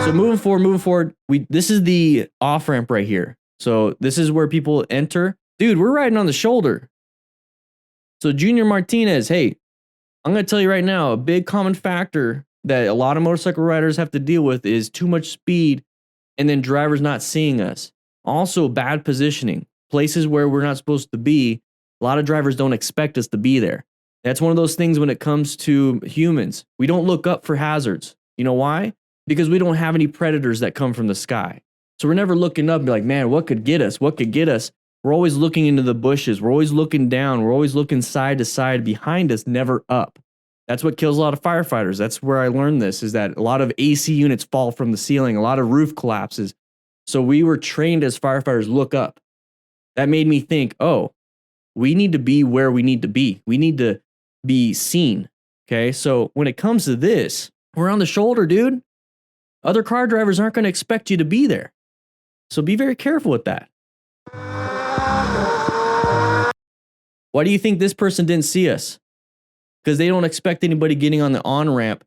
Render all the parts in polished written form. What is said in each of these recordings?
So moving forward, this is the off ramp right here. So this is where people enter. Dude, we're riding on the shoulder. So Junior Martinez, hey, I'm going to tell you right now, a big common factor that a lot of motorcycle riders have to deal with is too much speed and then drivers not seeing us. Also, bad positioning. Places where we're not supposed to be, a lot of drivers don't expect us to be there. That's one of those things when it comes to humans. We don't look up for hazards. You know why? Because we don't have any predators that come from the sky. So we're never looking up and be like, man, what could get us? What could get us? We're always looking into the bushes. We're always looking down. We're always looking side to side behind us, never up. That's what kills a lot of firefighters. That's where I learned this, is that a lot of AC units fall from the ceiling. A lot of roof collapses. So we were trained as firefighters, look up. That made me think, oh, we need to be where we need to be. We need to be seen. Okay, so when it comes to this, we're on the shoulder, dude. Other car drivers aren't going to expect you to be there. So be very careful with that. Why do you think this person didn't see us? Because they don't expect anybody getting on the on-ramp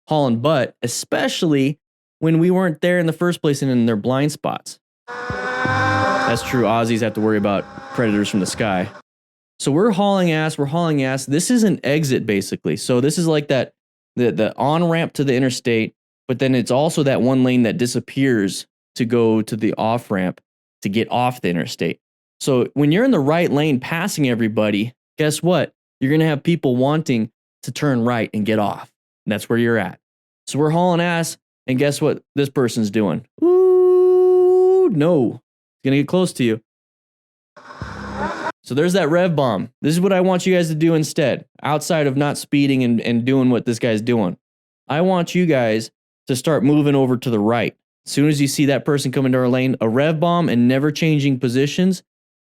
hauling butt, especially when we weren't there in the first place and in their blind spots. That's true. Aussies have to worry about predators from the sky. So we're hauling ass. This is an exit, basically. So this is like that, the on-ramp to the interstate, but then it's also that one lane that disappears to go to the off-ramp to get off the interstate. So when you're in the right lane passing everybody, guess what? You're going to have people wanting to turn right and get off. And that's where you're at. So we're hauling ass, and guess what this person's doing? Ooh, no. It's going to get close to you. So there's that rev bomb. This is what I want you guys to do instead, outside of not speeding and doing what this guy's doing. I want you guys to start moving over to the right. As soon as you see that person come into our lane, a rev bomb and never changing positions,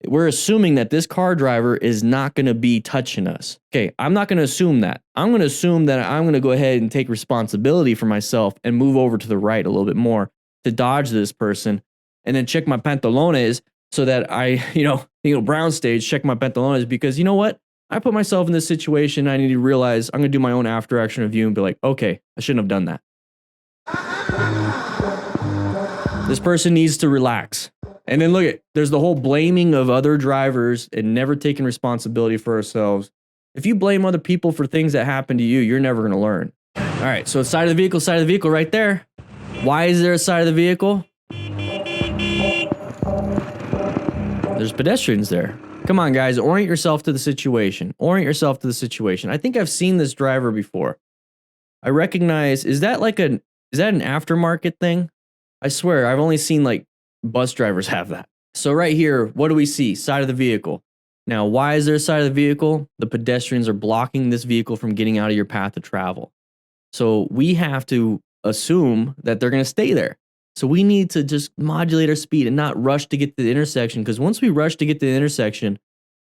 we're assuming that this car driver is not going to be touching us. Okay, I'm not going to assume that. I'm going to assume that I'm going to go ahead and take responsibility for myself and move over to the right a little bit more to dodge this person, and then check my pantalones so that I, brown stage, check my pantalones, because you know what? I put myself in this situation. I need to realize I'm going to do my own after action review and be like, okay, I shouldn't have done that. This person needs to relax. And then look there's the whole blaming of other drivers and never taking responsibility for ourselves. If you blame other people for things that happen to you, you're never going to learn. All right, so side of the vehicle right there. Why is there a side of the vehicle? There's pedestrians there. Come on, guys, orient yourself to the situation. I think I've seen this driver before. I recognize, is that an aftermarket thing? I swear, I've only seen like bus drivers have that. So right here, what do we see? Side of the vehicle. Now, why is there a side of the vehicle? The pedestrians are blocking this vehicle from getting out of your path of travel. So we have to assume that they're going to stay there. So we need to just modulate our speed and not rush to get to the intersection, because once we rush to get to the intersection,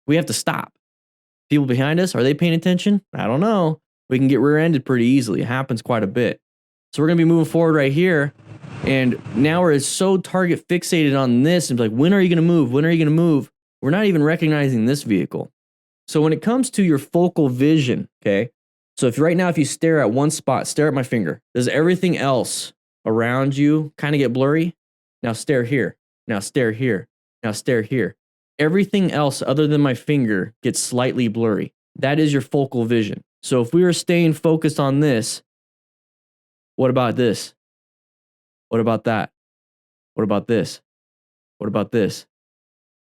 we have to stop. People behind us, are they paying attention? I don't know. We can get rear-ended pretty easily. It happens quite a bit. So we're going to be moving forward right here. And now we're so target fixated on this and like, when are you going to move? When are you going to move? We're not even recognizing this vehicle. So when it comes to your focal vision, okay? So if you stare at one spot, stare at my finger. Does everything else around you kind of get blurry? Now stare here. Now stare here. Now stare here. Everything else other than my finger gets slightly blurry. That is your focal vision. So if we were staying focused on this, what about this? What about that? What about this? What about this?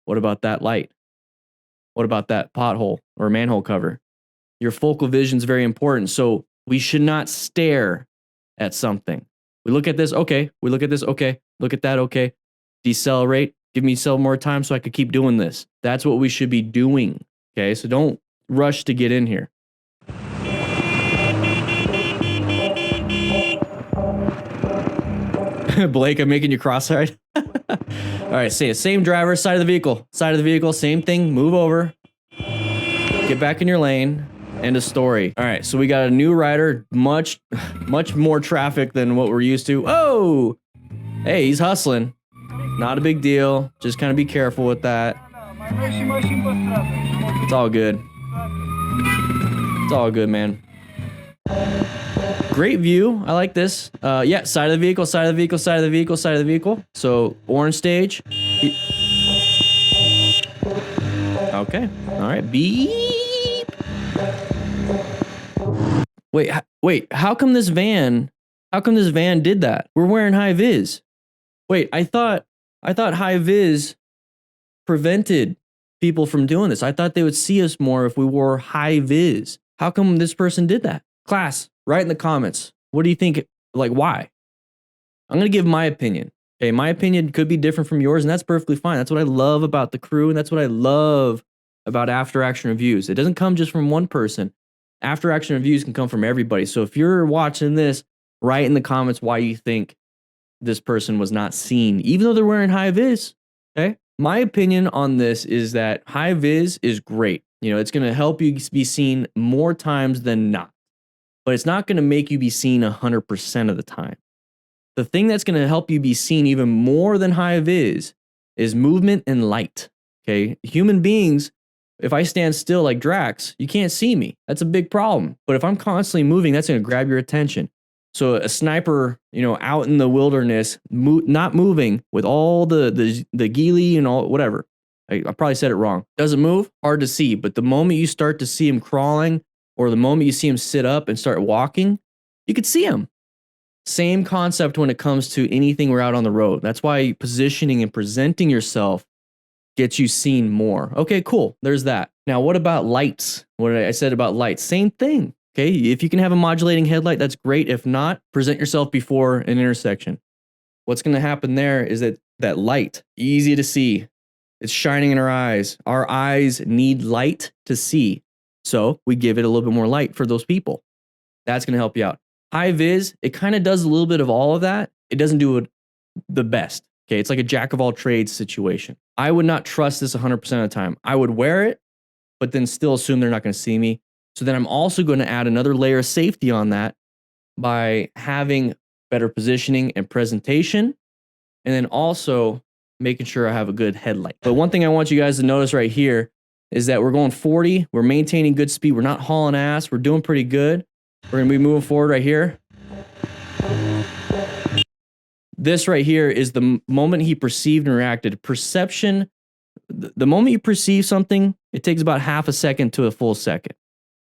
What about that light? What about that pothole or manhole cover? Your focal vision is very important. So we should not stare at something. We look at this, okay. We look at this, okay. Look at that, okay. Decelerate. Give me some more time so I could keep doing this. That's what we should be doing, okay? So don't rush to get in here. Blake, I'm making you cross-eyed. All right, same driver, side of the vehicle, same thing, move over. Get back in your lane. End of story. All right, so we got a new rider, much more traffic than what we're used to. Oh, hey, he's hustling. Not a big deal. Just kind of be careful with that. It's all good. It's all good, man. Great view. I like this. Yeah, side of the vehicle, side of the vehicle, side of the vehicle, side of the vehicle. So orange stage. Okay. All right. Beep. Wait. How come this van did that? We're wearing high vis. Wait, I thought high vis prevented people from doing this. I thought they would see us more if we wore high vis. How come this person did that? Class, write in the comments. What do you think? Like, why? I'm going to give my opinion. Okay, my opinion could be different from yours, and that's perfectly fine. That's what I love about the crew, and that's what I love about after action reviews. It doesn't come just from one person. After action reviews can come from everybody. So if you're watching this, write in the comments why you think this person was not seen, even though they're wearing high vis. Okay. My opinion on this is that high vis is great. You know, it's going to help you be seen more times than not, but it's not going to make you be seen 100% of the time. The thing that's going to help you be seen even more than high vis is movement and light. Okay. Human beings, if I stand still like Drax, you can't see me. That's a big problem. But if I'm constantly moving, that's going to grab your attention. So a sniper, you know, out in the wilderness, not moving with all the ghillie and all whatever. I probably said it wrong. Doesn't move, hard to see. But the moment you start to see him crawling, or the moment you see him sit up and start walking, you could see him. Same concept when it comes to anything we're out on the road. That's why positioning and presenting yourself gets you seen more. Okay, cool. There's that. Now, what about lights? What I said about lights? Same thing. Okay, if you can have a modulating headlight, that's great. If not, present yourself before an intersection. What's going to happen there is that light, easy to see. It's shining in our eyes. Our eyes need light to see. So we give it a little bit more light for those people. That's going to help you out. High vis, it kind of does a little bit of all of that. It doesn't do it the best. Okay, it's like a jack of all trades situation. I would not trust this 100% of the time. I would wear it, but then still assume they're not going to see me. So then I'm also going to add another layer of safety on that by having better positioning and presentation, and then also making sure I have a good headlight. But one thing I want you guys to notice right here is that we're going 40. We're maintaining good speed. We're not hauling ass. We're doing pretty good. We're going to be moving forward right here. This right here is the moment he perceived and reacted. Perception, the moment you perceive something, it takes about half a second to a full second.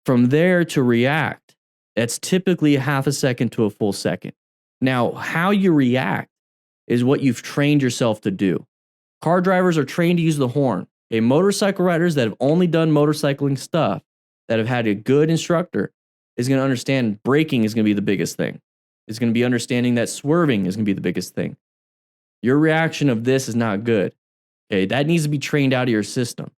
From there to react, that's typically a half a second to a full second. Now, how you react is what you've trained yourself to do. Car drivers are trained to use the horn. Okay, motorcycle riders that have only done motorcycling stuff, that have had a good instructor, is going to understand braking is going to be the biggest thing. It's going to be understanding that swerving is going to be the biggest thing. Your reaction of this is not good. Okay, that needs to be trained out of your system.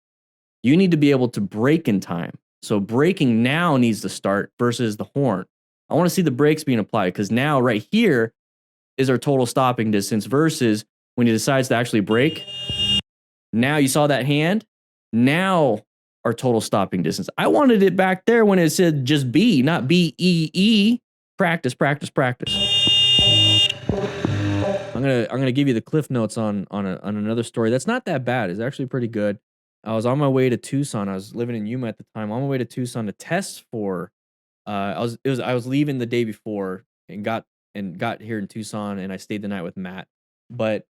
You need to be able to brake in time. So braking now needs to start versus the horn. I want to see the brakes being applied, because now right here is our total stopping distance versus when he decides to actually brake. Now you saw that hand. Now our total stopping distance. I wanted it back there when it said just B, not B-E-E. Practice, practice, practice. I'm gonna give you the cliff notes on another story that's not that bad. It's actually pretty good. I was on my way to Tucson. I was living in Yuma at the time. On my way to Tucson to test for. I was leaving the day before and got here in Tucson, and I stayed the night with Matt. But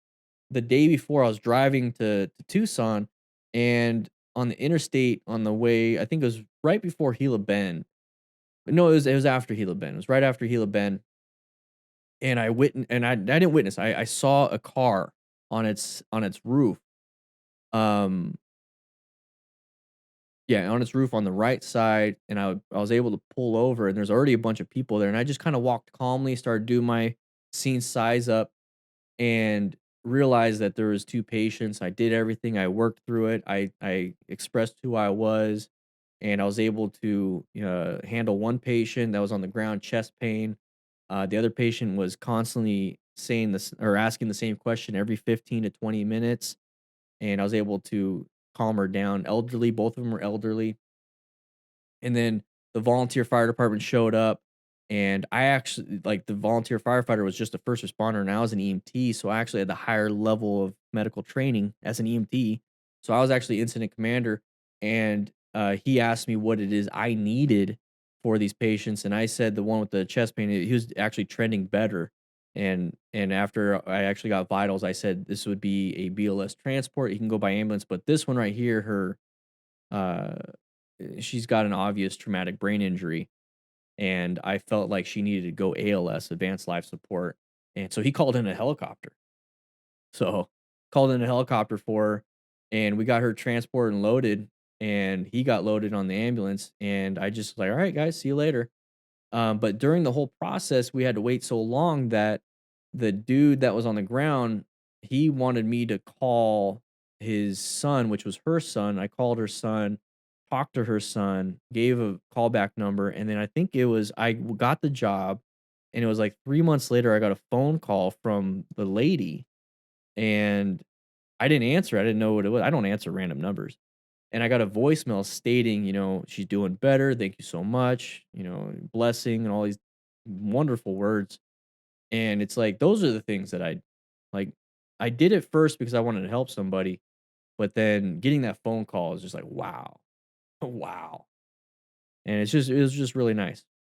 the day before, I was driving to Tucson, and on the interstate on the way, I think it was right before Gila Bend. No, it was after Gila Bend. It was right after Gila Bend. And I didn't witness. I saw a car on its roof. Yeah, on its roof on the right side, and I was able to pull over, and there's already a bunch of people there, and I just kind of walked calmly, started doing my scene size up, and realized that there was two patients. I did everything. I worked through it. I expressed who I was, and I was able to handle one patient that was on the ground, chest pain. The other patient was constantly saying this or asking the same question every 15 to 20 minutes, and I was able to calm her down. Elderly, both of them were elderly. And then the volunteer fire department showed up, and I actually, like, the volunteer firefighter was just a first responder, and I was an EMT, so I actually had the higher level of medical training as an EMT. So I was actually incident commander, and he asked me what it is I needed for these patients, and I said the one with the chest pain, he was actually trending better. And after I actually got vitals, I said this would be a BLS transport. He can go by ambulance, but this one right here, uh, she's got an obvious traumatic brain injury, and I felt like she needed to go ALS, advanced life support, and so he called in a helicopter. So, called in a helicopter for her, and we got her transported and loaded, and he got loaded on the ambulance, and I just was like, "Alright, guys, see you later." But during the whole process, we had to wait so long that the dude that was on the ground, he wanted me to call his son, which was her son. I called her son, talked to her son, gave a callback number, and then I think it was got the job, and it was like 3 months later, I got a phone call from the lady, and I didn't answer. I didn't know what it was. I don't answer random numbers. And I got a voicemail stating, "She's doing better. Thank you so much. Blessing," and all these wonderful words. And it's like those are the things that like. I did it first because I wanted to help somebody, but then getting that phone call is just like, wow, wow. And it was just really nice.